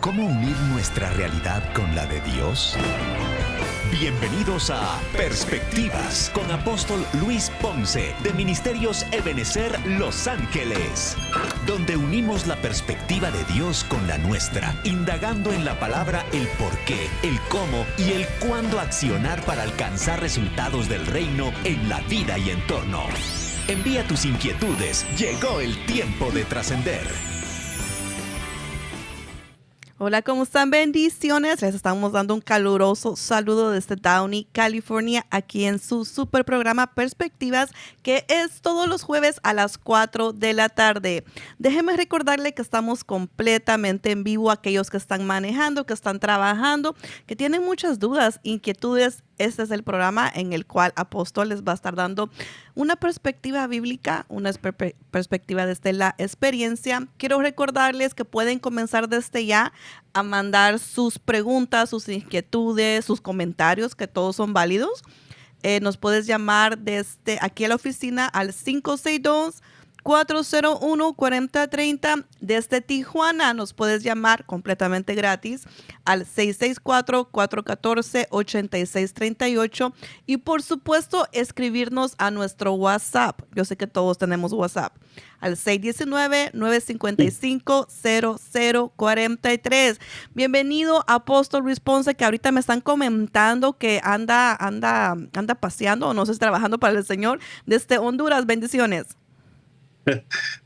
¿Cómo unir nuestra realidad con la de Dios? Bienvenidos a Perspectivas con Apóstol Luis Ponce de Ministerios Ebenecer Los Ángeles, donde unimos la perspectiva de Dios con la nuestra, indagando en la palabra el por qué, el cómo y el cuándo accionar para alcanzar resultados del reino en la vida y entorno. Envía tus inquietudes, llegó el tiempo de trascender. Hola, ¿cómo están? Bendiciones. Les estamos dando un caluroso saludo desde Downey, California, aquí en su super programa Perspectivas, que es todos los jueves a las 4 de la tarde. Déjenme recordarle que estamos completamente en vivo. Aquellos que están manejando, que están trabajando, que tienen muchas dudas, inquietudes. Este es el programa en el cual Apóstol les va a estar dando una perspectiva bíblica, una perspectiva desde la experiencia. Quiero recordarles que pueden comenzar desde ya a mandar sus preguntas, sus inquietudes, sus comentarios, que todos son válidos. Nos puedes llamar desde aquí a la oficina al 562-401-4030. Desde Tijuana nos puedes llamar completamente gratis al 664-414-8638 y por supuesto escribirnos a nuestro WhatsApp. Yo sé que todos tenemos WhatsApp al 619-955-0043. Bienvenido, Apóstol Luis Ponce, que ahorita me están comentando que anda paseando o no sé, trabajando para el Señor desde Honduras. Bendiciones.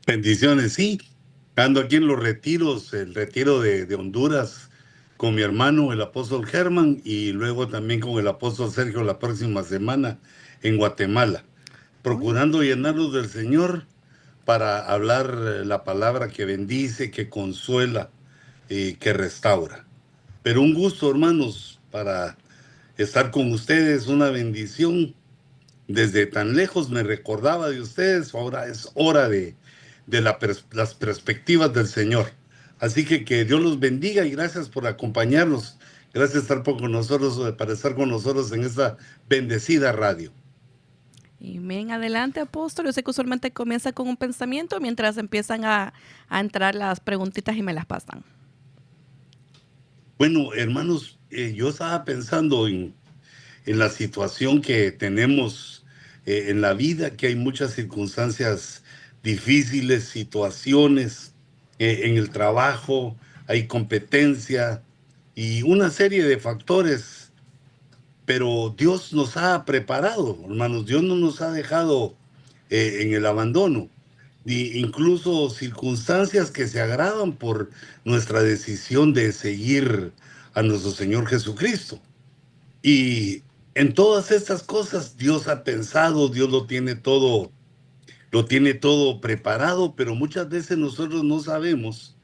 Bendiciones, sí. Ando aquí en los retiros, el retiro de Honduras, con mi hermano, el apóstol Germán, y luego también con el apóstol Sergio la próxima semana en Guatemala, procurando llenarnos del Señor para hablar la palabra que bendice, que consuela y que restaura. Pero un gusto, hermanos, para estar con ustedes, una bendición. Desde tan lejos me recordaba de ustedes, ahora es hora de las perspectivas del Señor. Así que Dios los bendiga y gracias por acompañarnos. Gracias para estar con nosotros en esta bendecida radio. Amén. Adelante, Apóstol. Yo sé que usualmente comienza con un pensamiento mientras empiezan a entrar las preguntitas y me las pasan. Bueno, hermanos, yo estaba pensando en la situación que tenemos en la vida, que hay muchas circunstancias difíciles, situaciones en el trabajo, hay competencia y una serie de factores, pero Dios nos ha preparado, hermanos, Dios no nos ha dejado en el abandono, incluso circunstancias que se agravan por nuestra decisión de seguir a nuestro Señor Jesucristo. Y en todas estas cosas Dios ha pensado, Dios lo tiene todo preparado, pero muchas veces nosotros no sabemos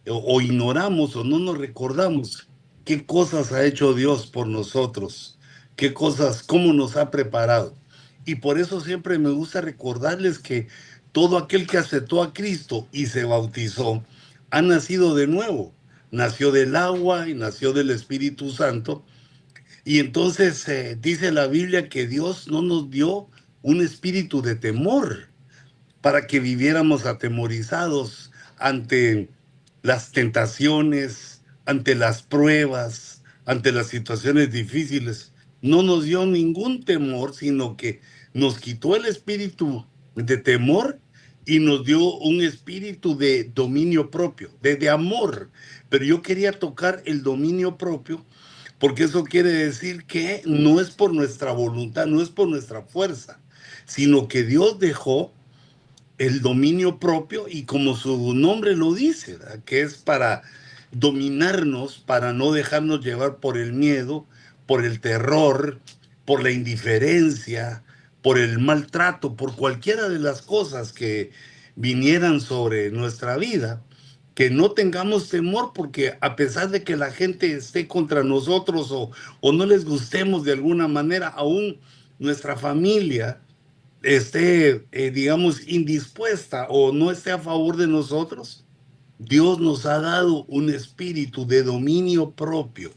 o ignoramos o no nos recordamos qué cosas ha hecho Dios por nosotros, qué cosas, cómo nos ha preparado. Y por eso siempre me gusta recordarles que todo aquel que aceptó a Cristo y se bautizó ha nacido de nuevo, nació del agua y nació del Espíritu Santo. Y entonces dice la Biblia que Dios no nos dio un espíritu de temor para que viviéramos atemorizados ante las tentaciones, ante las pruebas, ante las situaciones difíciles. No nos dio ningún temor, sino que nos quitó el espíritu de temor y nos dio un espíritu de dominio propio, de amor. Pero yo quería tocar el dominio propio porque eso quiere decir que no es por nuestra voluntad, no es por nuestra fuerza, sino que Dios dejó el dominio propio y como su nombre lo dice, ¿verdad? Que es para dominarnos, para no dejarnos llevar por el miedo, por el terror, por la indiferencia, por el maltrato, por cualquiera de las cosas que vinieran sobre nuestra vida. Que no tengamos temor porque a pesar de que la gente esté contra nosotros o no les gustemos de alguna manera, aún nuestra familia esté, digamos, indispuesta o no esté a favor de nosotros, Dios nos ha dado un espíritu de dominio propio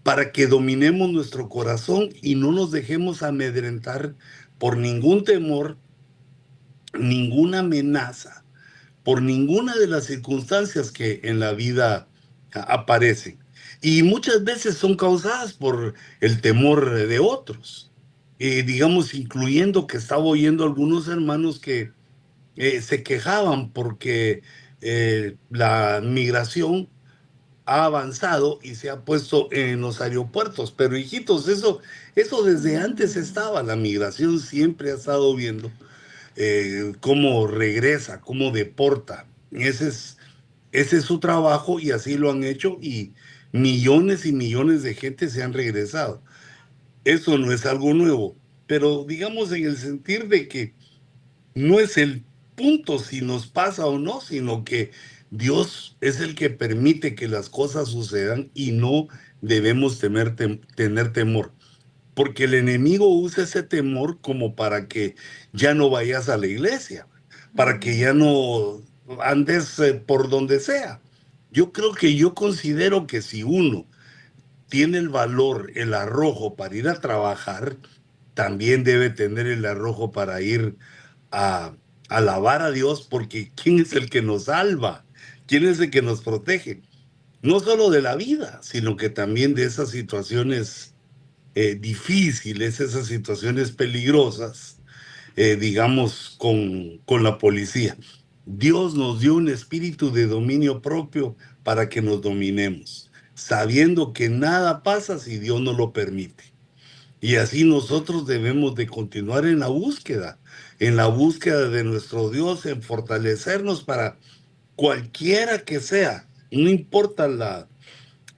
para que dominemos nuestro corazón y no nos dejemos amedrentar por ningún temor, ninguna amenaza, por ninguna de las circunstancias que en la vida aparecen. Y muchas veces son causadas por el temor de otros. Digamos, incluyendo que estaba oyendo algunos hermanos que se quejaban porque la migración ha avanzado y se ha puesto en los aeropuertos. Pero hijitos, eso desde antes estaba. La migración siempre ha estado viendo cómo regresa, cómo deporta. Ese es su trabajo y así lo han hecho y millones y millones de gente se han regresado. Eso no es algo nuevo, pero digamos en el sentir de que no es el punto si nos pasa o no, sino que Dios es el que permite que las cosas sucedan y no debemos tener temor, porque el enemigo usa ese temor como para que ya no vayas a la iglesia, para que ya no andes por donde sea. Yo considero que si uno tiene el valor, el arrojo para ir a trabajar, también debe tener el arrojo para ir a alabar a Dios, porque ¿quién es el que nos salva? ¿Quién es el que nos protege? No solo de la vida, sino que también de esas situaciones difíciles, esas situaciones peligrosas, digamos, con la policía. Dios nos dio un espíritu de dominio propio para que nos dominemos, sabiendo que nada pasa si Dios no lo permite. Y así nosotros debemos de continuar en la búsqueda de nuestro Dios, en fortalecernos para cualquiera que sea, no importa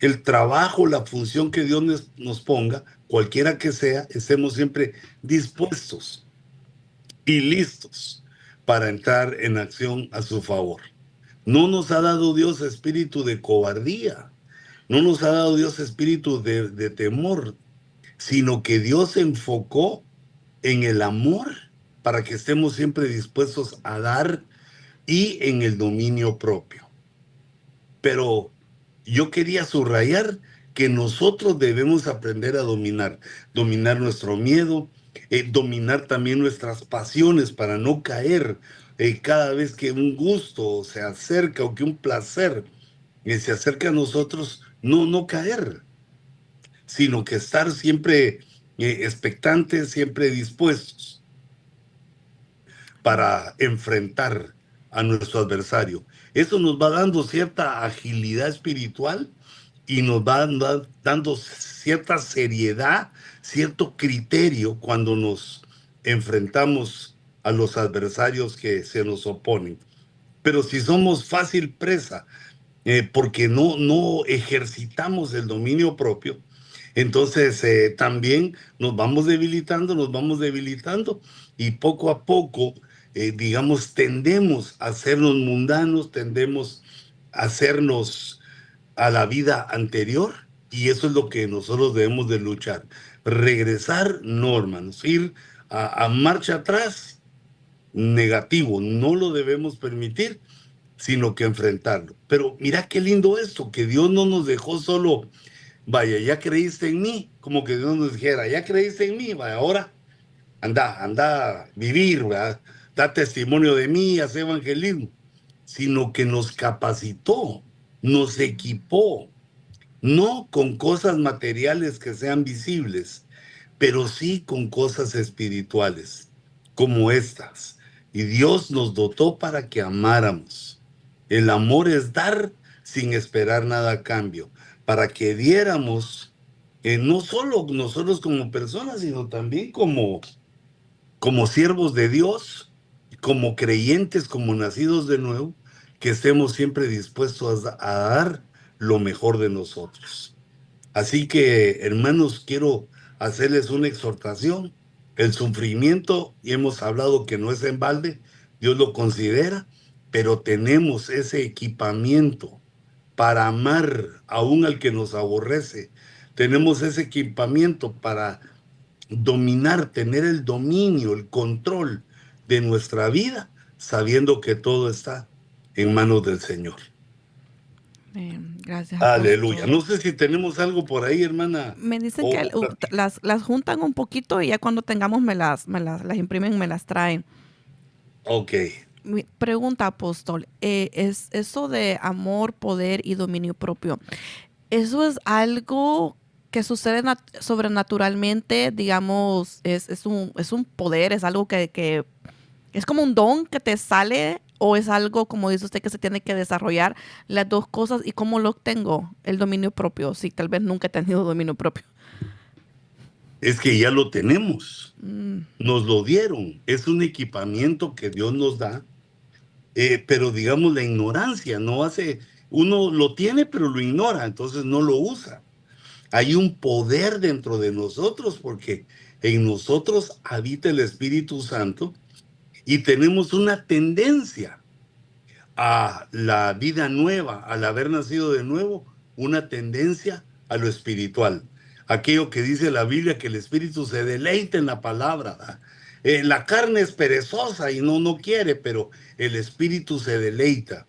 el trabajo, la función que Dios nos ponga, cualquiera que sea, estemos siempre dispuestos y listos para entrar en acción a su favor. No nos ha dado Dios espíritu de cobardía, no nos ha dado Dios espíritu de temor, sino que Dios se enfocó en el amor para que estemos siempre dispuestos a dar y en el dominio propio. Pero yo quería subrayar que nosotros debemos aprender a dominar nuestro miedo, dominar también nuestras pasiones para no caer cada vez que un gusto se acerca o que un placer se acerca a nosotros, no caer, sino que estar siempre expectantes, siempre dispuestos para enfrentar a nuestro adversario. Eso nos va dando cierta agilidad espiritual y nos va dando cierta seriedad, cierto criterio cuando nos enfrentamos a los adversarios que se nos oponen. Pero si somos fácil presa, porque no ejercitamos el dominio propio, entonces también nos vamos debilitando y poco a poco, digamos, tendemos a hacernos mundanos, tendemos a hacernos a la vida anterior y eso es lo que nosotros debemos de luchar. Regresar, no, hermanos, ir a marcha atrás, negativo, no lo debemos permitir, sino que enfrentarlo. Pero mira qué lindo esto, que Dios no nos dejó solo, vaya, ya creíste en mí, como que Dios nos dijera, ya creíste en mí, vaya, ahora anda a vivir, ¿verdad? Da testimonio de mí, haz evangelismo, sino que nos capacitó, nos equipó, no con cosas materiales que sean visibles, pero sí con cosas espirituales, como estas. Y Dios nos dotó para que amáramos. El amor es dar sin esperar nada a cambio, para que diéramos, no solo nosotros como personas, sino también como siervos de Dios, como creyentes, como nacidos de nuevo, que estemos siempre dispuestos a dar lo mejor de nosotros. Así que, hermanos, quiero hacerles una exhortación. El sufrimiento, y hemos hablado que no es en balde, Dios lo considera, pero tenemos ese equipamiento para amar aún al que nos aborrece. Tenemos ese equipamiento para dominar, tener el dominio, el control de nuestra vida, sabiendo que todo está en manos del Señor. Gracias, Aleluya. apóstol. No sé si tenemos algo por ahí, hermana. Me dicen que O, las juntan un poquito y ya cuando tengamos las imprimen, me las traen. ok. Mi pregunta, apóstol, es eso de amor, poder y dominio propio. ¿Eso es algo que sucede sobrenaturalmente? Digamos, es un poder, es algo que es como un don que te sale, o es algo, como dice usted, que se tiene que desarrollar las dos cosas. ¿Y cómo lo obtengo? El dominio propio. Sí, tal vez nunca he tenido dominio propio. Es que ya lo tenemos. Nos lo dieron. Es un equipamiento que Dios nos da, pero digamos la ignorancia no hace, uno lo tiene pero lo ignora, entonces no lo usa. Hay un poder dentro de nosotros porque en nosotros habita el Espíritu Santo y tenemos una tendencia a la vida nueva, al haber nacido de nuevo, una tendencia a lo espiritual. Aquello que dice la Biblia, que el Espíritu se deleita en la palabra. ¿Verdad? La carne es perezosa y no quiere, pero el Espíritu se deleita.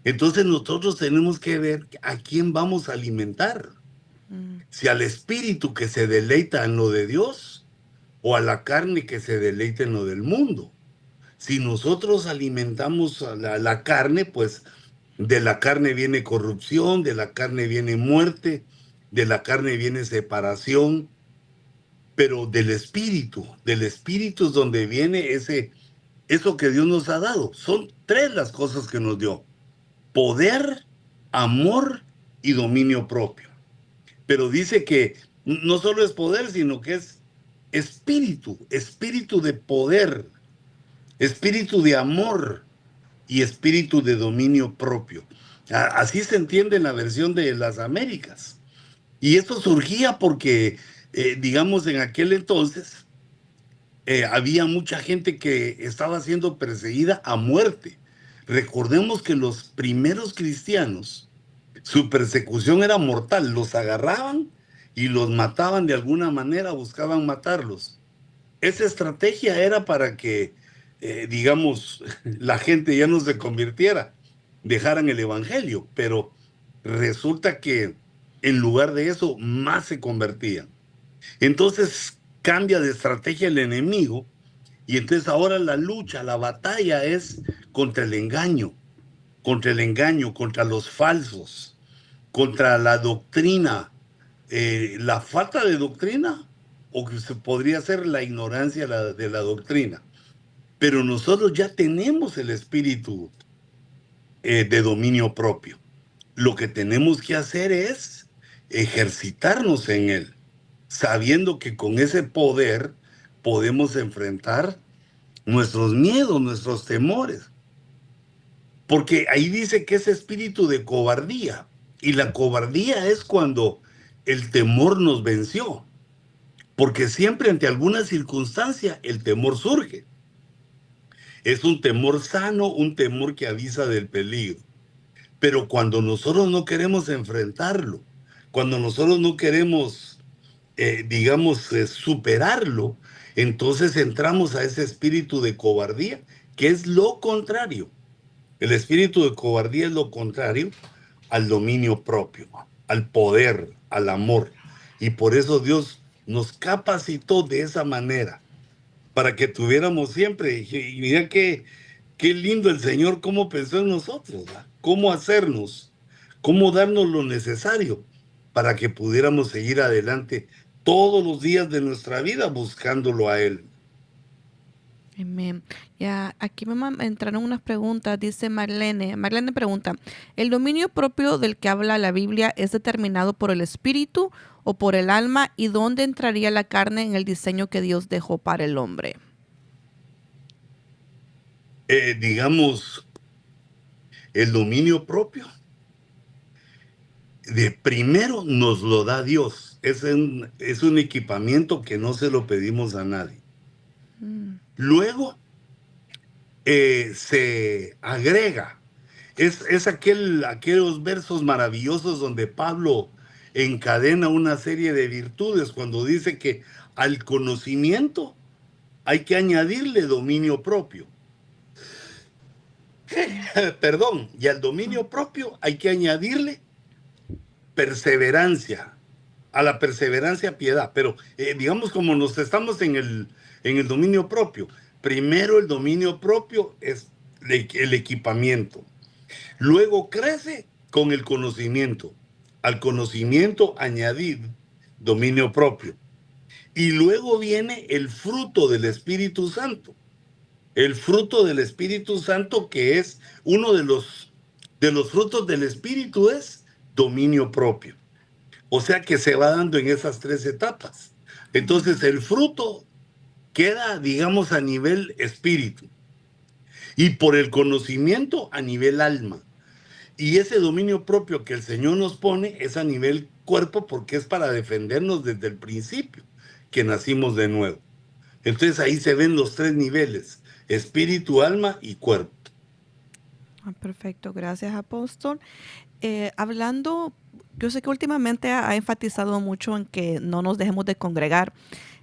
Entonces nosotros tenemos que ver a quién vamos a alimentar. Si al Espíritu que se deleita en lo de Dios o a la carne que se deleita en lo del mundo. Si nosotros alimentamos a la carne, pues de la carne viene corrupción, de la carne viene muerte, de la carne viene separación, pero del espíritu es donde viene eso que Dios nos ha dado. Son tres las cosas que nos dio: poder, amor y dominio propio. Pero dice que no solo es poder, sino que es espíritu de poder, espíritu de amor y espíritu de dominio propio. Así se entiende en la versión de las Américas. Y esto surgía porque, digamos, en aquel entonces había mucha gente que estaba siendo perseguida a muerte. Recordemos que los primeros cristianos, su persecución era mortal. Los agarraban y los mataban de alguna manera, buscaban matarlos. Esa estrategia era para que, digamos, la gente ya no se convirtiera, dejaran el evangelio, pero resulta que en lugar de eso, más se convertían. Entonces cambia de estrategia el enemigo y entonces ahora la lucha, la batalla es contra el engaño, contra los falsos, contra la doctrina, la falta de doctrina, o que se podría ser la ignorancia de la doctrina. Pero nosotros ya tenemos el espíritu de dominio propio. Lo que tenemos que hacer es ejercitarnos en él, sabiendo que con ese poder podemos enfrentar nuestros miedos, nuestros temores. Porque ahí dice que es espíritu de cobardía. Y la cobardía es cuando el temor nos venció. Porque siempre ante alguna circunstancia el temor surge. Es un temor sano, un temor que avisa del peligro. Pero cuando nosotros no queremos enfrentarlo, cuando nosotros no queremos, superarlo, entonces entramos a ese espíritu de cobardía, que es lo contrario. El espíritu de cobardía es lo contrario al dominio propio, al poder, al amor. Y por eso Dios nos capacitó de esa manera, para que tuviéramos siempre. Y mira qué lindo el Señor, cómo pensó en nosotros, ¿verdad? Cómo hacernos, cómo darnos lo necesario para que pudiéramos seguir adelante todos los días de nuestra vida buscándolo a Él. Amén. Ya, aquí me entraron unas preguntas. Dice Marlene. Marlene pregunta: ¿el dominio propio del que habla la Biblia es determinado por el espíritu o por el alma? ¿Y dónde entraría la carne en el diseño que Dios dejó para el hombre? Digamos, el dominio propio, de primero nos lo da Dios. Es un equipamiento que no se lo pedimos a nadie. Luego se agrega. Es aquellos versos maravillosos donde Pablo encadena una serie de virtudes cuando dice que al conocimiento hay que añadirle dominio propio. Perdón, y al dominio propio hay que añadirle perseverancia. A la perseverancia, piedad. Pero digamos, como nos estamos en el dominio propio, primero el dominio propio es el equipamiento. Luego crece con el conocimiento. Al conocimiento añadir dominio propio. Y luego viene el fruto del Espíritu Santo. El fruto del Espíritu Santo, que es uno de los frutos del Espíritu, es dominio propio. O sea que se va dando en esas tres etapas. Entonces el fruto queda, digamos, a nivel espíritu y por el conocimiento a nivel alma. Y ese dominio propio que el Señor nos pone es a nivel cuerpo porque es para defendernos desde el principio, que nacimos de nuevo. Entonces ahí se ven los tres niveles, espíritu, alma y cuerpo. Perfecto, gracias, apóstol. Hablando, yo sé que últimamente ha enfatizado mucho en que no nos dejemos de congregar.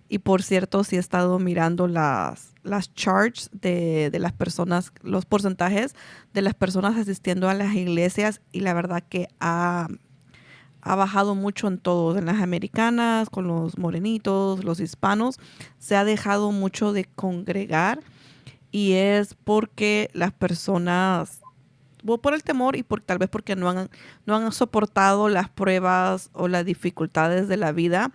Y por cierto, sí he estado mirando las charts de las personas, los porcentajes de las personas asistiendo a las iglesias, y la verdad que ha bajado mucho en todos, en las americanas, con los morenitos, los hispanos. Se ha dejado mucho de congregar, y es porque las personas, por el temor y tal vez porque no han soportado las pruebas o las dificultades de la vida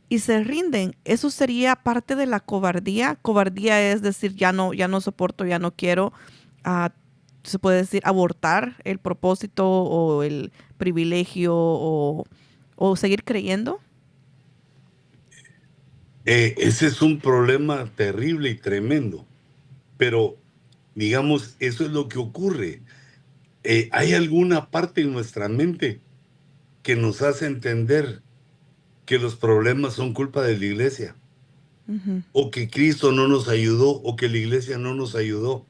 y se rinden. Eso sería parte de la cobardía. Cobardía es decir, ya no soporto, ya no quiero, se puede decir abortar el propósito o el privilegio o seguir creyendo. Ese es un problema terrible y tremendo, pero digamos, eso es lo que ocurre. ¿Hay alguna parte en nuestra mente que nos hace entender que los problemas son culpa de la iglesia? Ujú. O que Cristo no nos ayudó, o que la iglesia no nos ayudó.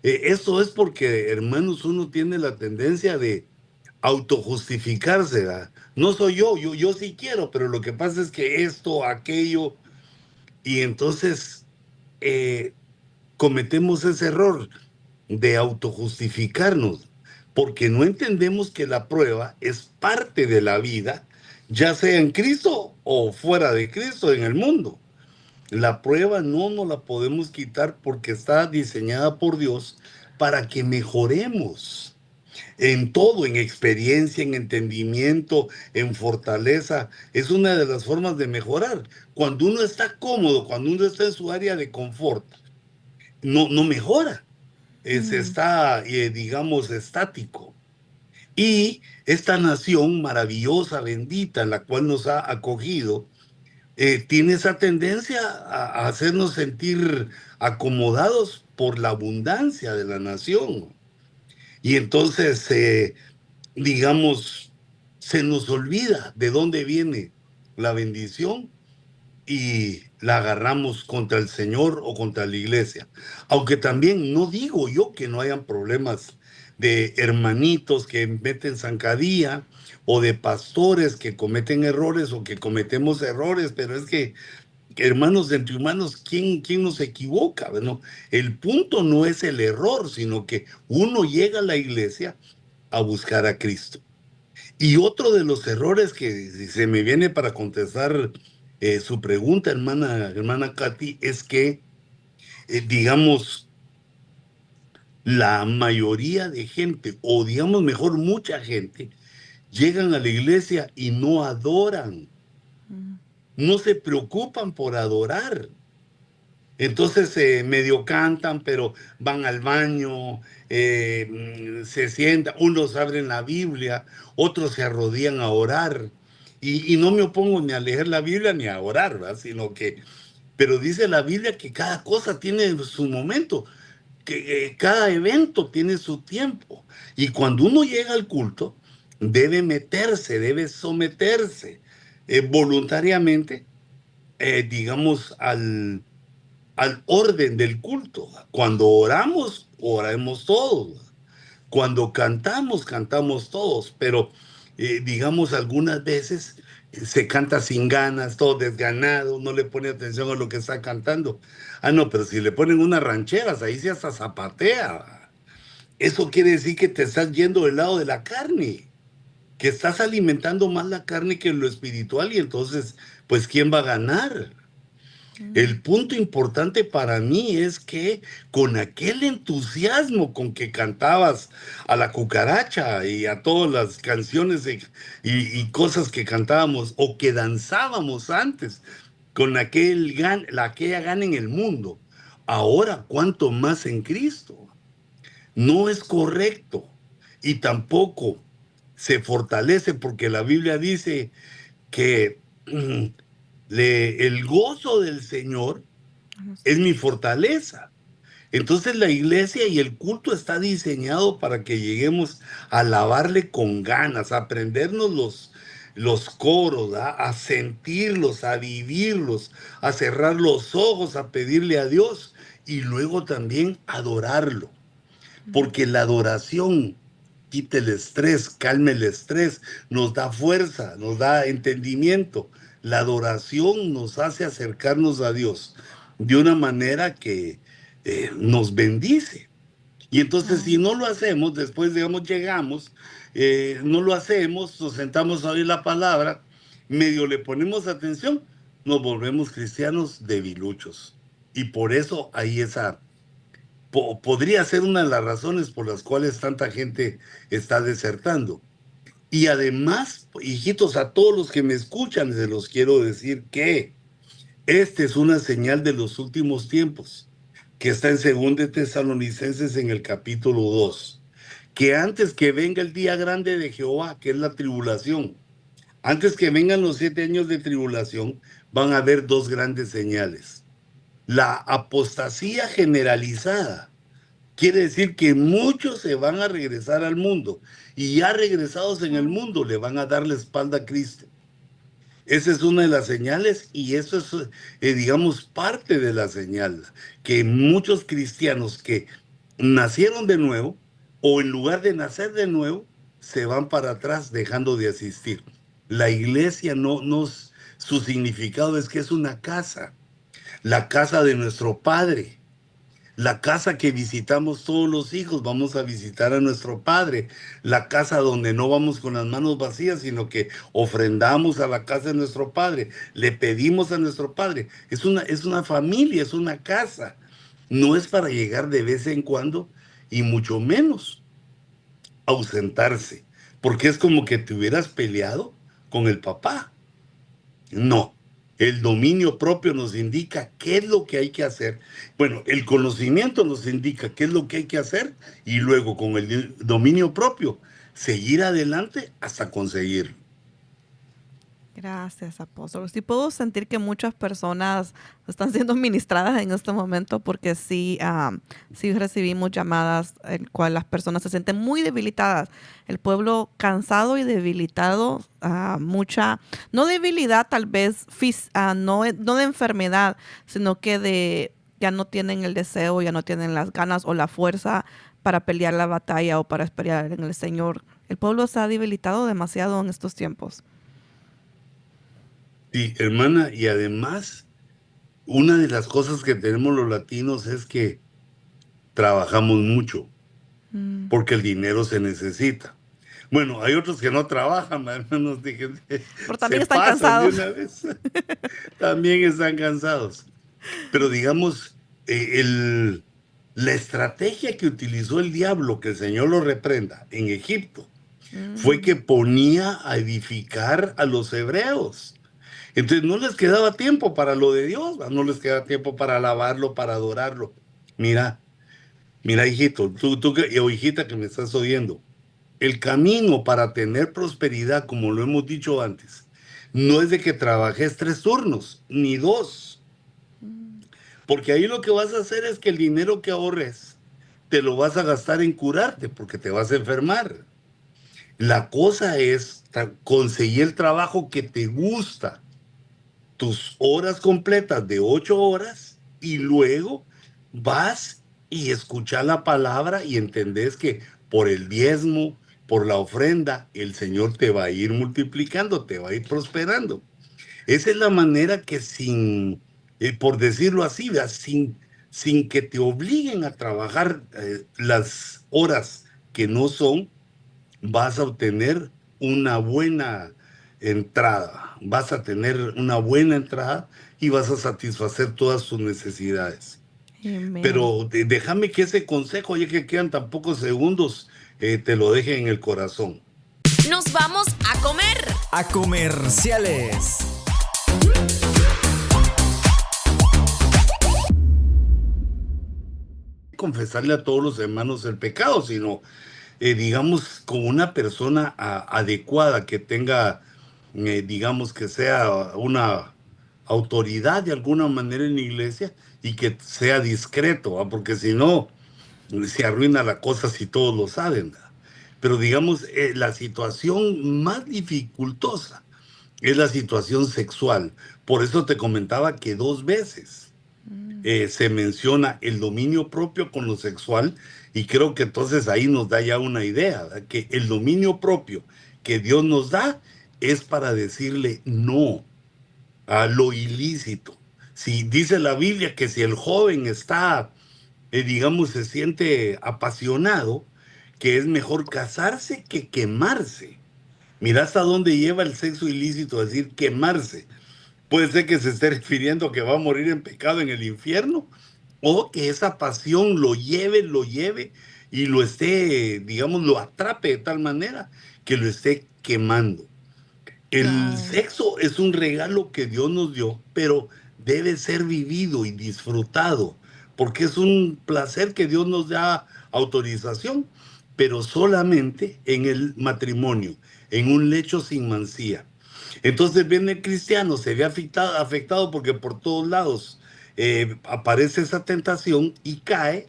Eso es porque, hermanos, uno tiene la tendencia de autojustificarse, ¿verdad? No soy yo sí quiero, pero lo que pasa es que esto, aquello, y entonces eh, cometemos ese error de autojustificarnos, porque no entendemos que la prueba es parte de la vida, ya sea en Cristo o fuera de Cristo en el mundo. La prueba no nos la podemos quitar porque está diseñada por Dios para que mejoremos en todo, en experiencia, en entendimiento, en fortaleza. Es una de las formas de mejorar. Cuando uno está cómodo, cuando uno está en su área de confort, no mejora. Se Mm. está, digamos, estático. Y esta nación maravillosa, bendita, en la cual nos ha acogido, tiene esa tendencia a hacernos sentir acomodados por la abundancia de la nación. Y entonces, digamos, se nos olvida de dónde viene la bendición y la agarramos contra el Señor o contra la iglesia. Aunque también no digo yo que no hayan problemas de hermanitos que meten zancadilla o de pastores que cometen errores o que cometemos errores, pero es que hermanos, entre humanos, ¿quién nos equivoca? Bueno, el punto no es el error, sino que uno llega a la iglesia a buscar a Cristo. Y otro de los errores que se me viene para contestar su pregunta, hermana Katy, es que, digamos, la mayoría de gente, o digamos mejor, mucha gente, llegan a la iglesia y no adoran, Mm. no se preocupan por adorar. Entonces medio cantan, pero van al baño, se sientan, unos abren la Biblia, otros se arrodillan a orar. Y no me opongo ni a leer la Biblia ni a orar, ¿verdad? Sino que, pero dice la Biblia que cada cosa tiene su momento, que cada evento tiene su tiempo. Y cuando uno llega al culto, debe meterse, debe someterse voluntariamente, digamos, al orden del culto. Cuando oramos, oramos todos. Cuando cantamos, cantamos todos. Pero, digamos, algunas veces se canta sin ganas, todo desganado, no le pone atención a lo que está cantando. Ah, no, pero si le ponen unas rancheras, ahí sí hasta zapatea. Eso quiere decir que te estás yendo del lado de la carne, que estás alimentando más la carne que lo espiritual y entonces, pues, ¿quién va a ganar? El punto importante para mí es que con aquel entusiasmo con que cantabas a la cucaracha y a todas las canciones y cosas que cantábamos o que danzábamos antes, con aquella gana en el mundo, ahora cuánto más en Cristo. No es correcto y tampoco se fortalece porque la Biblia dice que el gozo del Señor es mi fortaleza. Entonces la iglesia y el culto está diseñado para que lleguemos a alabarle con ganas, a aprendernos los coros, a sentirlos, a vivirlos, a cerrar los ojos, a pedirle a Dios y luego también adorarlo. Porque la adoración quita el estrés, calma el estrés, nos da fuerza, nos da entendimiento. La adoración nos hace acercarnos a Dios de una manera que nos bendice. Y entonces si no lo hacemos, después digamos llegamos, no lo hacemos, nos sentamos a oír la palabra, medio le ponemos atención, nos volvemos cristianos debiluchos. Y por eso hay esa podría ser una de las razones por las cuales tanta gente está desertando. Y además, hijitos, a todos los que me escuchan, se los quiero decir que esta es una señal de los últimos tiempos, que está en 2 Tesalonicenses en el capítulo 2, que antes que venga el día grande de Jehová, que es la tribulación, antes que vengan los 7 años de tribulación, van a haber 2 grandes señales. La apostasía generalizada. Quiere decir que muchos se van a regresar al mundo y ya regresados en el mundo le van a dar la espalda a Cristo. Esa es una de las señales y eso es, digamos, parte de la señal, que muchos cristianos que nacieron de nuevo o en lugar de nacer de nuevo, se van para atrás dejando de asistir. La iglesia su significado es que es una casa, la casa de nuestro Padre. La casa que visitamos todos los hijos, vamos a visitar a nuestro Padre. La casa donde no vamos con las manos vacías, sino que ofrendamos a la casa de nuestro Padre. Le pedimos a nuestro Padre. Es una familia, es una casa. No es para llegar de vez en cuando y mucho menos ausentarse. Porque es como que te hubieras peleado con el papá. No. El dominio propio nos indica qué es lo que hay que hacer. Bueno, el conocimiento nos indica qué es lo que hay que hacer y luego con el dominio propio seguir adelante hasta conseguirlo. Gracias, apóstol. Sí puedo sentir que muchas personas están siendo ministradas en este momento porque sí, sí recibimos llamadas en cual las personas se sienten muy debilitadas. El pueblo cansado y debilitado, no debilidad tal vez, no de enfermedad, sino que ya no tienen el deseo, ya no tienen las ganas o la fuerza para pelear la batalla o para esperar en el Señor. El pueblo se ha debilitado demasiado en estos tiempos. Sí, hermana, y además, una de las cosas que tenemos los latinos es que trabajamos mucho, porque el dinero se necesita. Bueno, hay otros que no trabajan, hermanos, pero también están cansados. De una vez. También están cansados. Pero digamos, la estrategia que utilizó el diablo, que el Señor lo reprenda, en Egipto, fue que ponía a edificar a los hebreos. Entonces no les quedaba tiempo para lo de Dios, no les quedaba tiempo para alabarlo, para adorarlo. Mira, hijito, tú o hijita que me estás oyendo, el camino para tener prosperidad, como lo hemos dicho antes, no es de que trabajes 3 turnos, ni 2. Porque ahí lo que vas a hacer es que el dinero que ahorres, te lo vas a gastar en curarte, porque te vas a enfermar. La cosa es conseguir el trabajo que te gusta, tus horas completas de 8 horas y luego vas y escuchas la palabra y entendés que por el diezmo, por la ofrenda, el Señor te va a ir multiplicando, te va a ir prosperando. Esa es la manera que por decirlo así, sin que te obliguen a trabajar las horas que no son, vas a obtener una buena entrada, vas a tener una buena entrada y vas a satisfacer todas tus necesidades. Amén. Pero déjame que ese consejo, ya que quedan tan pocos segundos, te lo deje en el corazón. Nos vamos a comer. A comerciales. Confesarle a todos los hermanos el pecado, sino, digamos, con una persona adecuada, que tenga, digamos, que sea una autoridad de alguna manera en la iglesia y que sea discreto, ¿va? Porque si no, se arruina la cosa si todos lo saben, ¿va? Pero digamos, la situación más dificultosa es la situación sexual. Por eso te comentaba que 2 veces se menciona el dominio propio con lo sexual, y creo que entonces ahí nos da ya una idea, ¿verdad? Que el dominio propio que Dios nos da es para decirle no a lo ilícito. Si dice la Biblia que si el joven está, digamos, se siente apasionado, que es mejor casarse que quemarse. Mira hasta dónde lleva el sexo ilícito, decir quemarse. Puede ser que se esté refiriendo que va a morir en pecado en el infierno, o que esa pasión lo lleve y lo esté, digamos, lo atrape de tal manera que lo esté quemando. El Wow. sexo es un regalo que Dios nos dio, pero debe ser vivido y disfrutado, porque es un placer que Dios nos da autorización, pero solamente en el matrimonio, en un lecho sin mancilla. Entonces viene el cristiano, se ve afectado porque por todos lados aparece esa tentación y cae,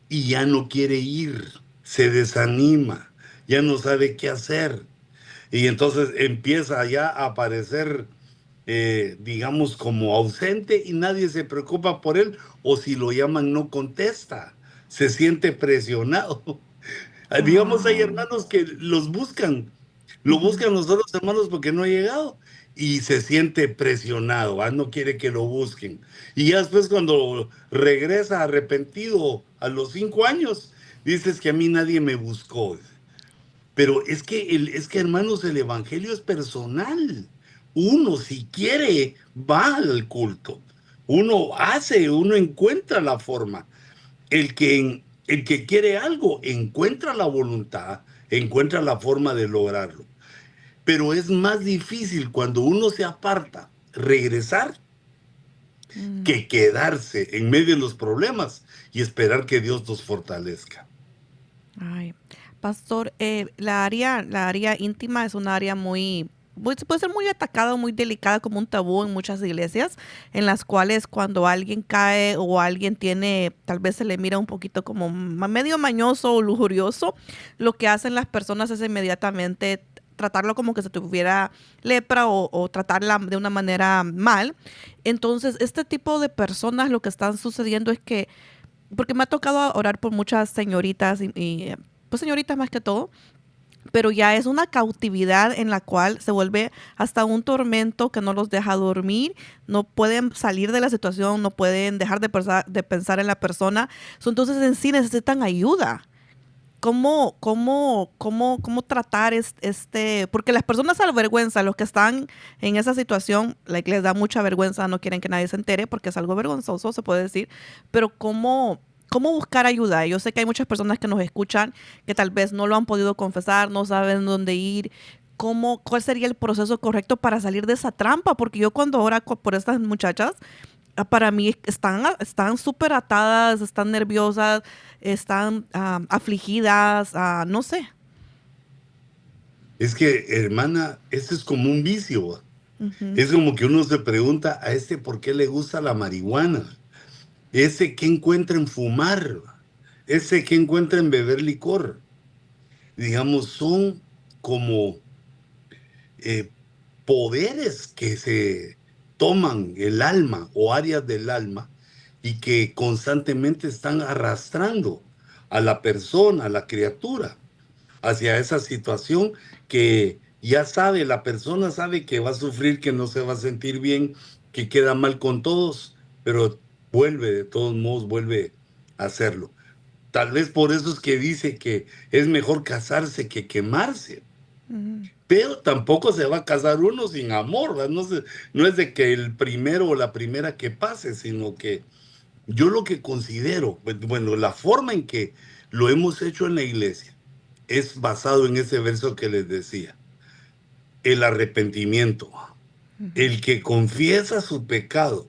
y ya no quiere ir, se desanima, ya no sabe qué hacer. Y entonces empieza ya a aparecer, digamos, como ausente, y nadie se preocupa por él, o si lo llaman no contesta, se siente presionado. Digamos, hay Wow. hermanos que los buscan, lo Ujú. buscan los otros hermanos porque no ha llegado, y se siente presionado, no quiere que lo busquen. Y ya después, cuando regresa arrepentido a los 5 años, dices que a mí nadie me buscó. Pero es que, hermanos, el evangelio es personal. Uno, si quiere, va al culto. Uno encuentra la forma. El que quiere algo, encuentra la voluntad, encuentra la forma de lograrlo. Pero es más difícil cuando uno se aparta, regresar, Mm. que quedarse en medio de los problemas y esperar que Dios nos fortalezca. Ay, pastor, la área íntima es un área puede ser muy atacada, muy delicada, como un tabú en muchas iglesias, en las cuales cuando alguien cae o alguien tiene, tal vez se le mira un poquito como medio mañoso o lujurioso, lo que hacen las personas es inmediatamente tratarlo como que se tuviera lepra o tratarla de una manera mal. Entonces, este tipo de personas lo que están sucediendo es que porque me ha tocado orar por muchas señoritas pues señoritas más que todo, pero ya es una cautividad en la cual se vuelve hasta un tormento que no los deja dormir, no pueden salir de la situación, no pueden dejar de pensar en la persona. Entonces en sí necesitan ayuda. ¿Cómo tratar porque las personas se avergüenzan, los que están en esa situación, les da mucha vergüenza, no quieren que nadie se entere porque es algo vergonzoso, se puede decir, pero ¿cómo buscar ayuda? Yo sé que hay muchas personas que nos escuchan que tal vez no lo han podido confesar, no saben dónde ir. ¿Cuál sería el proceso correcto para salir de esa trampa? Porque yo cuando oro por estas muchachas, para mí están súper atadas, están nerviosas, están afligidas, no sé. Es que, hermana, esto es como un vicio, ¿va? Ujú. Es como que uno se pregunta a este por qué le gusta la marihuana, ese que encuentra en fumar, ese que encuentra en beber licor. Digamos, son como eh, poderes que se toman el alma o áreas del alma, y que constantemente están arrastrando a la persona, a la criatura, hacia esa situación que ya sabe, la persona sabe que va a sufrir, que no se va a sentir bien, que queda mal con todos, pero vuelve, de todos modos, vuelve a hacerlo. Tal vez por eso es que dice que es mejor casarse que quemarse, Pero tampoco se va a casar uno sin amor, ¿verdad? No es de que el primero o la primera que pase, sino que yo lo que considero, bueno, la forma en que lo hemos hecho en la iglesia es basado en ese verso que les decía, el arrepentimiento. El que confiesa su pecado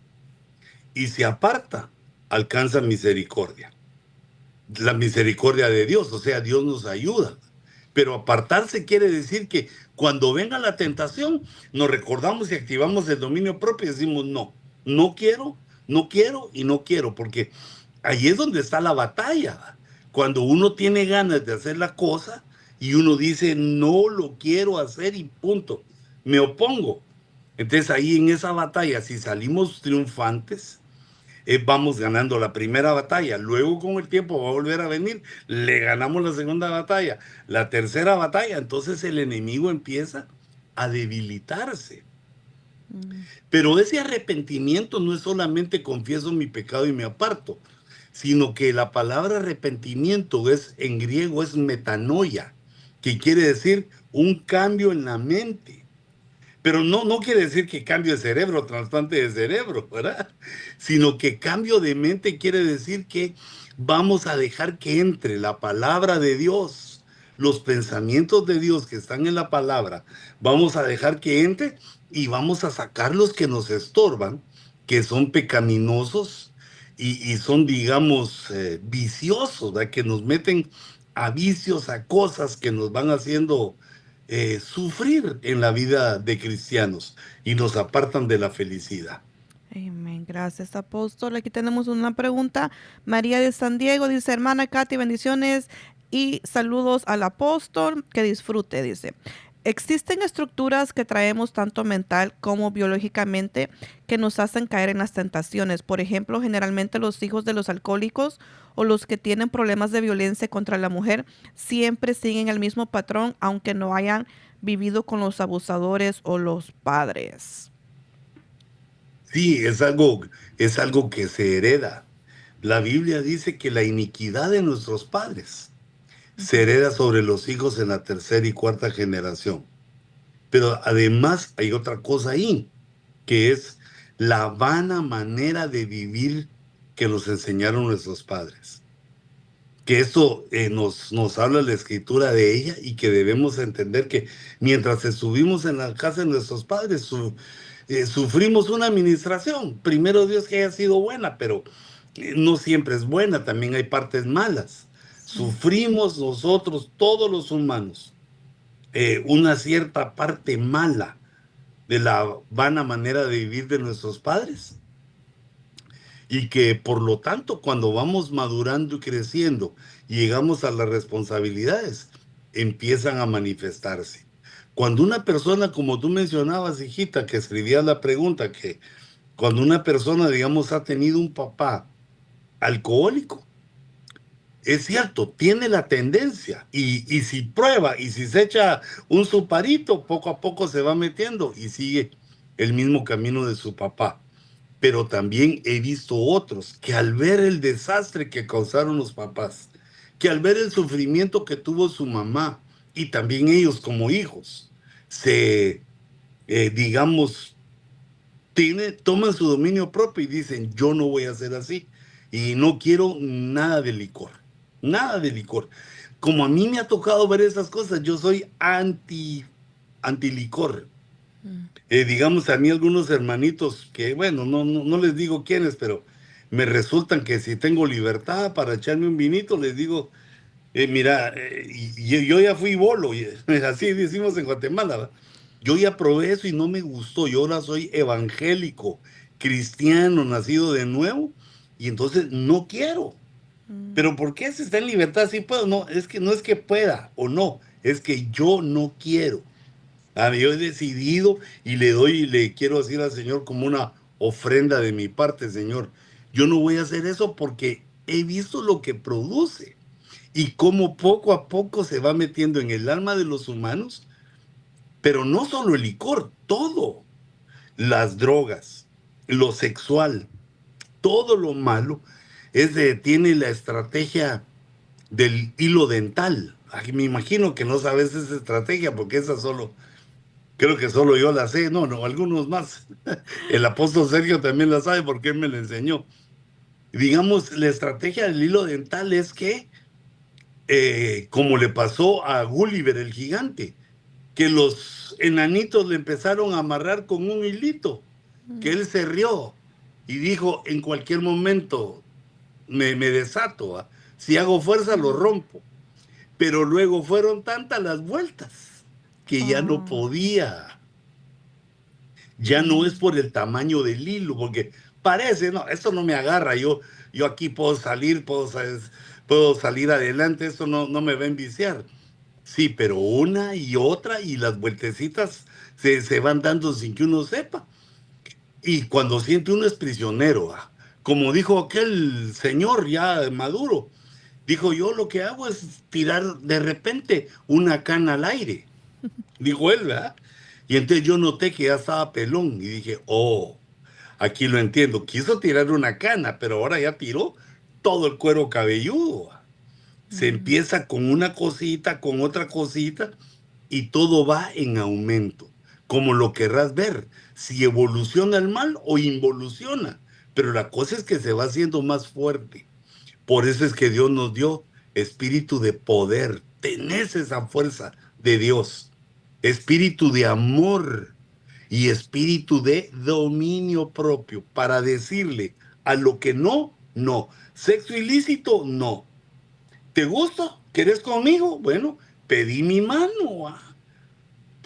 y se aparta, alcanza misericordia. La misericordia de Dios, o sea, Dios nos ayuda. Pero apartarse quiere decir que cuando venga la tentación, nos recordamos y activamos el dominio propio y decimos, no, no quiero, no quiero y no quiero, porque ahí es donde está la batalla. Cuando uno tiene ganas de hacer la cosa y uno dice, no lo quiero hacer y punto, me opongo. Entonces ahí en esa batalla, si salimos triunfantes, vamos ganando la primera batalla, luego con el tiempo va a volver a venir, le ganamos la segunda batalla, la tercera batalla, entonces el enemigo empieza a debilitarse. Pero ese arrepentimiento no es solamente confieso mi pecado y me aparto, sino que la palabra arrepentimiento en griego es metanoia, que quiere decir un cambio en la mente. Pero no quiere decir que cambio de cerebro, trasplante de cerebro, ¿verdad? Sino que cambio de mente quiere decir que vamos a dejar que entre la palabra de Dios, los pensamientos de Dios que están en la palabra, vamos a dejar que entre y vamos a sacar los que nos estorban, que son pecaminosos y son, digamos, viciosos, ¿verdad? Que nos meten a vicios, a cosas que nos van haciendo sufrir en la vida de cristianos y nos apartan de la felicidad. Amén. Gracias, apóstol. Aquí tenemos una pregunta. María de San Diego dice, hermana Katy, bendiciones y saludos al apóstol. Que disfrute, dice. Existen estructuras que traemos tanto mental como biológicamente que nos hacen caer en las tentaciones. Por ejemplo, generalmente los hijos de los alcohólicos o los que tienen problemas de violencia contra la mujer siempre siguen el mismo patrón, aunque no hayan vivido con los abusadores o los padres. Sí, es algo que se hereda. La Biblia dice que la iniquidad de nuestros padres se hereda sobre los hijos en la tercera y cuarta generación. Pero además hay otra cosa ahí, que es la vana manera de vivir que nos enseñaron nuestros padres. Que esto nos habla la escritura de ella y que debemos entender que mientras estuvimos en la casa de nuestros padres, sufrimos una administración. Primero Dios que haya sido buena, pero no siempre es buena, también hay partes malas. Sufrimos nosotros, todos los humanos, una cierta parte mala de la vana manera de vivir de nuestros padres. Y que por lo tanto cuando vamos madurando y creciendo y llegamos a las responsabilidades, empiezan a manifestarse. Cuando una persona, como tú mencionabas, hijita, que escribías la pregunta, que cuando una persona, digamos, ha tenido un papá alcohólico, es cierto, tiene la tendencia y si prueba y si se echa un suparito, poco a poco se va metiendo y sigue el mismo camino de su papá. Pero también he visto otros que al ver el desastre que causaron los papás, que al ver el sufrimiento que tuvo su mamá y también ellos como hijos, digamos, toman su dominio propio y dicen, yo no voy a ser así y no quiero nada de licor, nada de licor. Como a mí me ha tocado ver esas cosas, yo soy anti-licor. Digamos, a mí algunos hermanitos que, bueno, no les digo quiénes, pero me resultan que si tengo libertad para echarme un vinito, les digo, mira, yo ya fui bolo, así decimos en Guatemala, ¿verdad? Yo ya probé eso y no me gustó, yo ahora soy evangélico, cristiano, nacido de nuevo, y entonces no quiero. Pero ¿por qué si está en libertad sí puedo? No es que pueda o no, es que yo no quiero. Yo he decidido y le quiero decir al Señor como una ofrenda de mi parte, Señor. Yo no voy a hacer eso porque he visto lo que produce y cómo poco a poco se va metiendo en el alma de los humanos, pero no solo el licor, todo, las drogas, lo sexual, todo lo malo, tiene la estrategia del hilo dental. Aquí me imagino que no sabes esa estrategia, porque esa creo que solo yo la sé. No, algunos más. El apóstol Sergio también la sabe porque él me la enseñó. Digamos, la estrategia del hilo dental es que, como le pasó a Gulliver el gigante, que los enanitos le empezaron a amarrar con un hilito, que él se rió y dijo, en cualquier momento me desato, ¿va? Si hago fuerza lo rompo. Pero luego fueron tantas las vueltas que ya no podía. Ya no es por el tamaño del hilo, porque parece, no, esto no me agarra, yo aquí puedo salir, puedo salir adelante, esto no me va a enviciar. Sí, pero una y otra y las vueltecitas se van dando sin que uno sepa. Y cuando siente uno es prisionero, como dijo aquel señor ya maduro, dijo, yo lo que hago es tirar de repente una cana al aire, dijo él, ¿verdad? Y entonces yo noté que ya estaba pelón y dije, oh, aquí lo entiendo, quiso tirar una cana, pero ahora ya tiró todo el cuero cabelludo. Se empieza con una cosita, con otra cosita, y todo va en aumento, como lo querrás ver, si evoluciona el mal o involuciona, pero la cosa es que se va haciendo más fuerte. Por eso es que Dios nos dio espíritu de poder, tenés esa fuerza de Dios, espíritu de amor y espíritu de dominio propio para decirle a lo que no, no. Sexo ilícito, no. ¿Te gusta? ¿Quieres conmigo? Bueno, pedí mi mano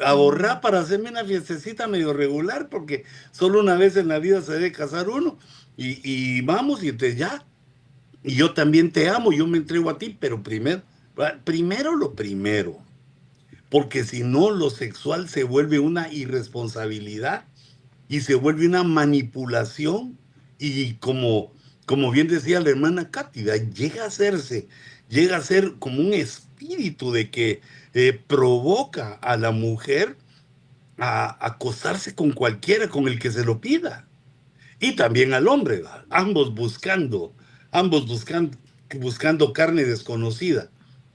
ahorrar para hacerme una fiestecita medio regular, porque solo una vez en la vida se debe casar uno. Y vamos, y entonces ya. Y yo también te amo, yo me entrego a ti, pero primero lo primero. Porque si no, lo sexual se vuelve una irresponsabilidad y se vuelve una manipulación. Y como bien decía la hermana Cátida, llega a ser como un espíritu de que provoca a la mujer a acostarse con cualquiera, con el que se lo pida. Y también al hombre, ¿va? Buscando carne desconocida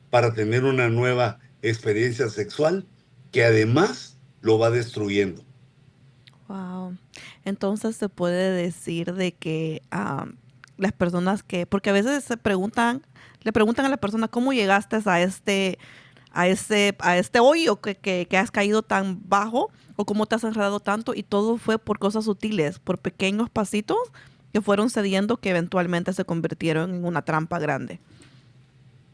para tener una nueva experiencia sexual que además lo va destruyendo. Wow. Entonces se puede decir de que las personas porque a veces le preguntan a la persona cómo llegaste a este hoyo que has caído tan bajo o cómo te has enredado tanto, y todo fue por cosas sutiles, por pequeños pasitos que fueron cediendo, que eventualmente se convirtieron en una trampa grande.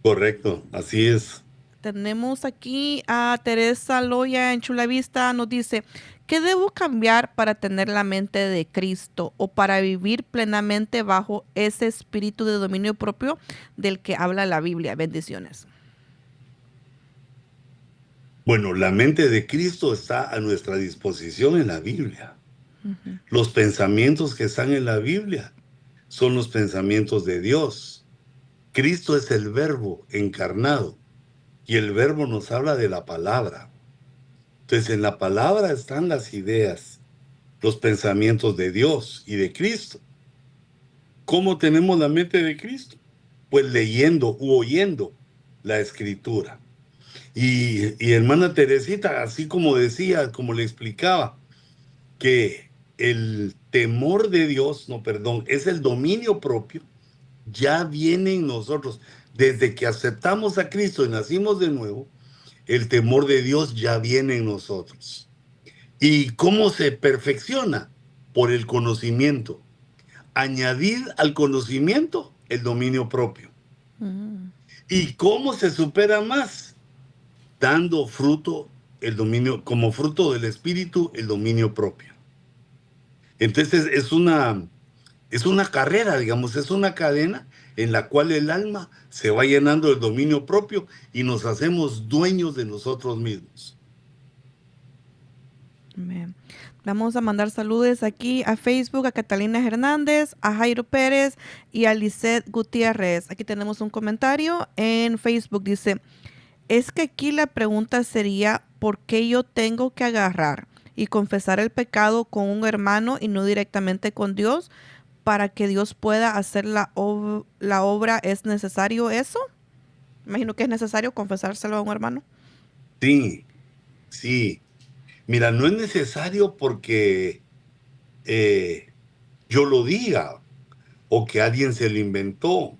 Correcto, así es. Tenemos aquí a Teresa Loya en Chula Vista. Nos dice, ¿qué debo cambiar para tener la mente de Cristo o para vivir plenamente bajo ese espíritu de dominio propio del que habla la Biblia? Bendiciones. Bueno, la mente de Cristo está a nuestra disposición en la Biblia. Los pensamientos que están en la Biblia son los pensamientos de Dios. Cristo es el Verbo encarnado y el Verbo nos habla de la palabra. Entonces, en la palabra están las ideas, los pensamientos de Dios y de Cristo. ¿Cómo tenemos la mente de Cristo? Pues leyendo u oyendo la Escritura. Y hermana Teresita, así como decía, como le explicaba, que el temor de Dios, no, perdón, es el dominio propio, ya viene en nosotros. Desde que aceptamos a Cristo y nacimos de nuevo, el temor de Dios ya viene en nosotros. ¿Y cómo se perfecciona? Por el conocimiento. Añadir al conocimiento el dominio propio. ¿Y cómo se supera más? Dando fruto, el dominio, como fruto del Espíritu, el dominio propio. Entonces es una carrera, digamos, es una cadena en la cual el alma se va llenando del dominio propio y nos hacemos dueños de nosotros mismos. Amén. Vamos a mandar saludos aquí a Facebook, a Catalina Hernández, a Jairo Pérez y a Lisette Gutiérrez. Aquí tenemos un comentario en Facebook. Dice, es que aquí la pregunta sería, ¿por qué yo tengo que agarrar y confesar el pecado con un hermano y no directamente con Dios para que Dios pueda hacer la obra? ¿Es necesario eso? Imagino que es necesario confesárselo a un hermano. Sí, sí. Mira, no es necesario porque yo lo diga o que alguien se lo inventó,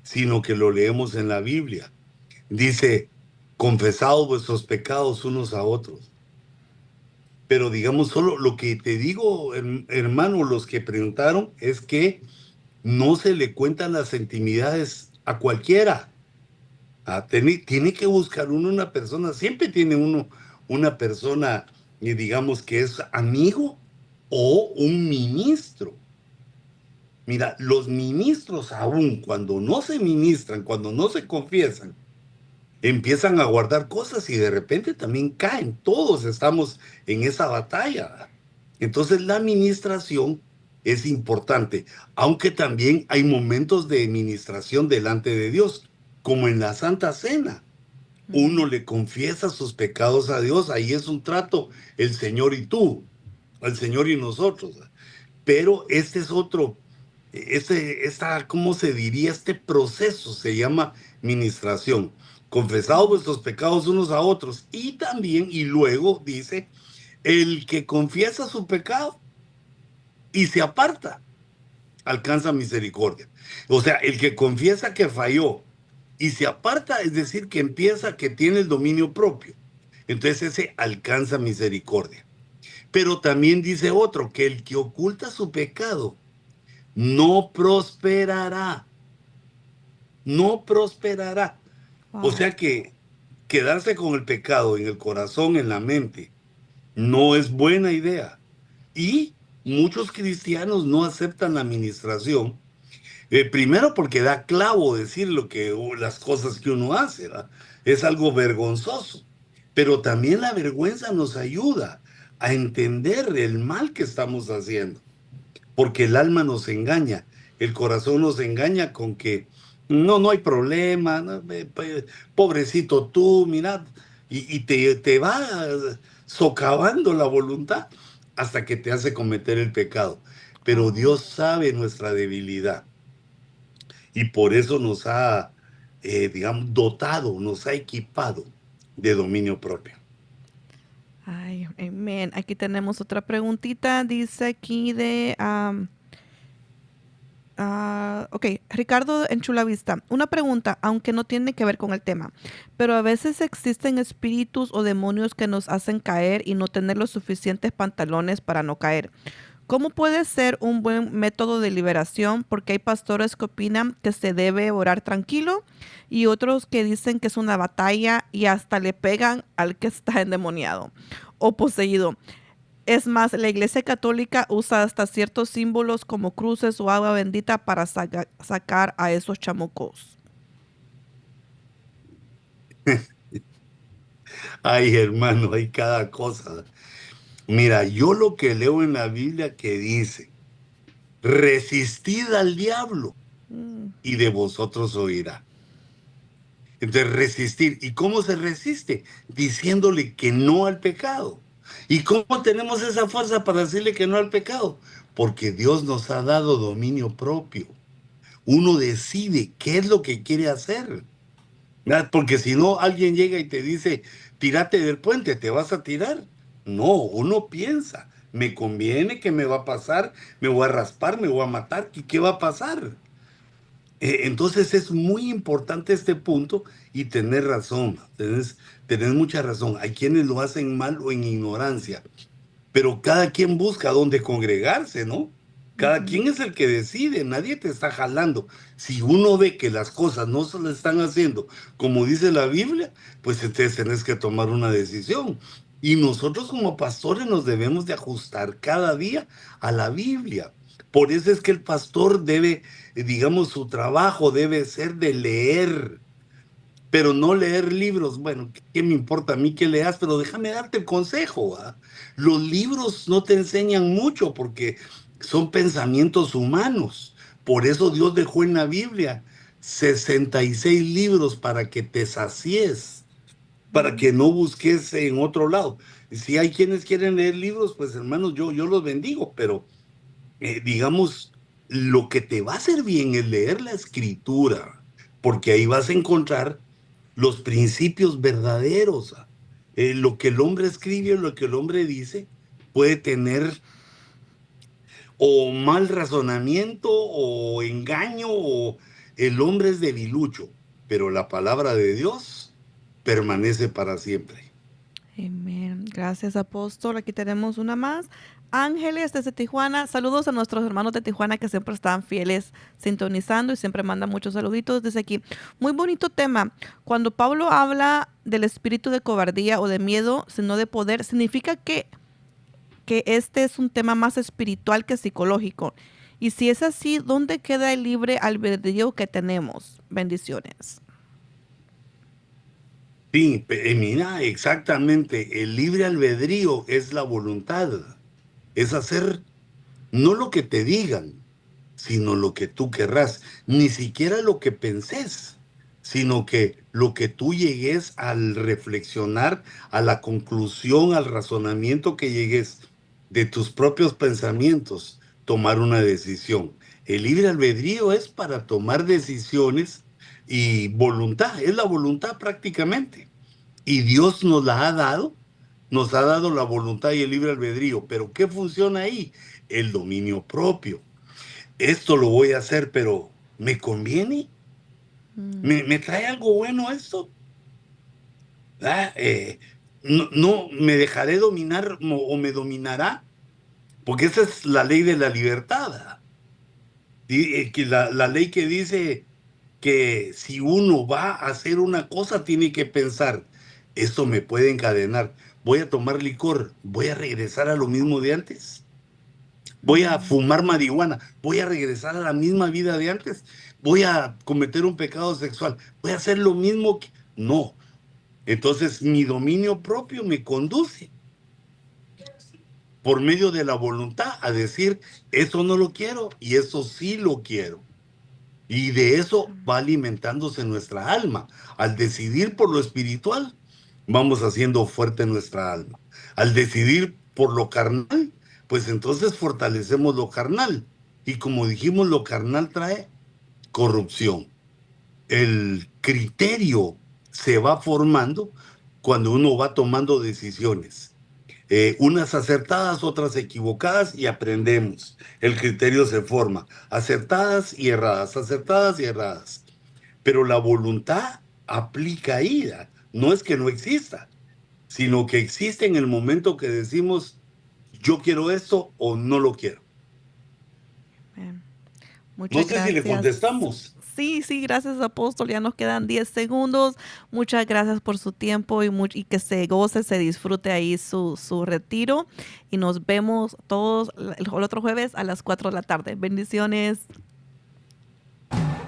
sino que lo leemos en la Biblia. Dice, confesaos vuestros pecados unos a otros. Pero digamos, solo lo que te digo, hermano, los que preguntaron, es que no se le cuentan las intimidades a cualquiera. Tiene que buscar uno una persona, siempre tiene uno una persona, digamos, que es amigo o un ministro. Mira, los ministros aún cuando no se ministran, cuando no se confiesan, empiezan a guardar cosas y de repente también caen. Todos estamos en esa batalla. Entonces la administración es importante, aunque también hay momentos de administración delante de Dios, como en la Santa Cena. Uno le confiesa sus pecados a Dios, ahí es un trato, el Señor y tú, el Señor y nosotros. Pero este es otro, ¿cómo se diría? Este proceso se llama ministración. Confesaos vuestros pecados unos a otros. Y también, y luego dice, el que confiesa su pecado y se aparta, alcanza misericordia. O sea, el que confiesa que falló y se aparta, es decir, que empieza, que tiene el dominio propio. Entonces ese alcanza misericordia. Pero también dice otro, que el que oculta su pecado no prosperará. No prosperará. O Wow. sea que quedarse con el pecado en el corazón, en la mente, no es buena idea. Y muchos cristianos no aceptan la administración. Primero porque da clavo decir las cosas que uno hace, ¿verdad? Es algo vergonzoso. Pero también la vergüenza nos ayuda a entender el mal que estamos haciendo. Porque el alma nos engaña, el corazón nos engaña con que no hay problema, no, pobrecito tú, mira, y te va socavando la voluntad hasta que te hace cometer el pecado. Pero Oh. Dios sabe nuestra debilidad y por eso nos ha, digamos, dotado, nos ha equipado de dominio propio. Ay, amén. Aquí tenemos otra preguntita. Dice aquí de... ok, Ricardo en Chulavista. Una pregunta, aunque no tiene que ver con el tema, pero a veces existen espíritus o demonios que nos hacen caer y no tener los suficientes pantalones para no caer. ¿Cómo puede ser un buen método de liberación? Porque hay pastores que opinan que se debe orar tranquilo y otros que dicen que es una batalla y hasta le pegan al que está endemoniado o poseído. Es más, la Iglesia Católica usa hasta ciertos símbolos como cruces o agua bendita para sacar a esos chamucos. Ay, hermano, hay cada cosa. Mira, yo lo que leo en la Biblia que dice, resistid al diablo Mm. y de vosotros oirá. Entonces, resistir. ¿Y cómo se resiste? Diciéndole que no al pecado. ¿Y cómo tenemos esa fuerza para decirle que no al pecado? Porque Dios nos ha dado dominio propio. Uno decide qué es lo que quiere hacer. ¿Verdad? Porque si no, alguien llega y te dice, tírate del puente, ¿te vas a tirar? No, uno piensa, me conviene, ¿qué me va a pasar? Me voy a raspar, me voy a matar, ¿qué va a pasar? Entonces es muy importante este punto y tener razón, tenés mucha razón. Hay quienes lo hacen mal o en ignorancia, pero cada quien busca dónde congregarse, ¿no? Cada Ujú. quien es el que decide, nadie te está jalando. Si uno ve que las cosas no se le están haciendo como dice la Biblia, pues entonces tenés que tomar una decisión. Y nosotros como pastores nos debemos de ajustar cada día a la Biblia. Por eso es que el pastor debe, digamos, su trabajo debe ser de leer, pero no leer libros. Bueno, ¿qué me importa a mí que leas? Pero déjame darte el consejo, ¿va? Los libros no te enseñan mucho porque son pensamientos humanos. Por eso Dios dejó en la Biblia 66 libros para que te sacies, para que no busques en otro lado. Si hay quienes quieren leer libros, pues hermanos, yo los bendigo, pero digamos, lo que te va a hacer bien es leer la escritura, porque ahí vas a encontrar los principios verdaderos. Lo que el hombre escribe, lo que el hombre dice, puede tener o mal razonamiento o engaño, o el hombre es debilucho, pero la palabra de Dios permanece para siempre. Amén. Gracias, apóstol. Aquí tenemos una más. Ángeles desde Tijuana. Saludos a nuestros hermanos de Tijuana que siempre están fieles sintonizando y siempre mandan muchos saluditos desde aquí. Muy bonito tema. Cuando Pablo habla del espíritu de cobardía o de miedo, sino de poder, significa que este es un tema más espiritual que psicológico. Y si es así, ¿dónde queda el libre albedrío que tenemos? Bendiciones. Sí, mira, exactamente. El libre albedrío es la voluntad. Es hacer no lo que te digan, sino lo que tú querrás. Ni siquiera lo que pensés, sino que lo que tú llegues al reflexionar, a la conclusión, al razonamiento que llegues de tus propios pensamientos, tomar una decisión. El libre albedrío es para tomar decisiones y voluntad, es la voluntad prácticamente. Y Dios nos la ha dado, nos ha dado la voluntad y el libre albedrío. Pero ¿qué funciona ahí? El dominio propio. Esto lo voy a hacer, pero ¿me conviene? ¿Me trae algo bueno esto? No me dejaré dominar o me dominará, porque esa es la ley de la libertad. La ley que dice que si uno va a hacer una cosa, tiene que pensar, esto me puede encadenar. Voy a tomar licor, voy a regresar a lo mismo de antes. Voy a fumar marihuana, voy a regresar a la misma vida de antes. Voy a cometer un pecado sexual, voy a hacer lo mismo que... No. Entonces mi dominio propio me conduce por medio de la voluntad a decir, eso no lo quiero y eso sí lo quiero. Y de eso va alimentándose nuestra alma. Al decidir por lo espiritual, vamos haciendo fuerte nuestra alma. Al decidir por lo carnal, pues entonces fortalecemos lo carnal. Y como dijimos, lo carnal trae corrupción. El criterio se va formando cuando uno va tomando decisiones. Unas acertadas, otras equivocadas, y aprendemos. El criterio se forma. Acertadas y erradas, acertadas y erradas. Pero la voluntad aplica ira. No es que no exista, sino que existe en el momento que decimos, yo quiero esto o no lo quiero. Muchas gracias. Si le contestamos. Sí, gracias, apóstol. Ya nos quedan 10 segundos. Muchas gracias por su tiempo y que se goce, se disfrute ahí su retiro. Y nos vemos todos el otro jueves a las 4 de la tarde. Bendiciones.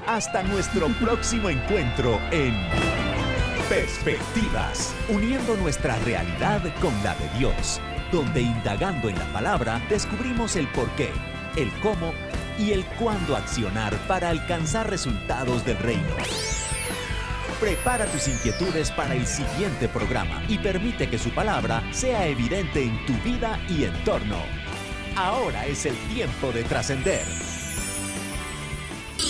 Hasta nuestro próximo encuentro en Perspectivas, uniendo nuestra realidad con la de Dios, donde indagando en la palabra descubrimos el porqué, el cómo y el cuándo accionar para alcanzar resultados del reino. Prepara tus inquietudes para el siguiente programa y permite que su palabra sea evidente en tu vida y entorno. Ahora es el tiempo de trascender.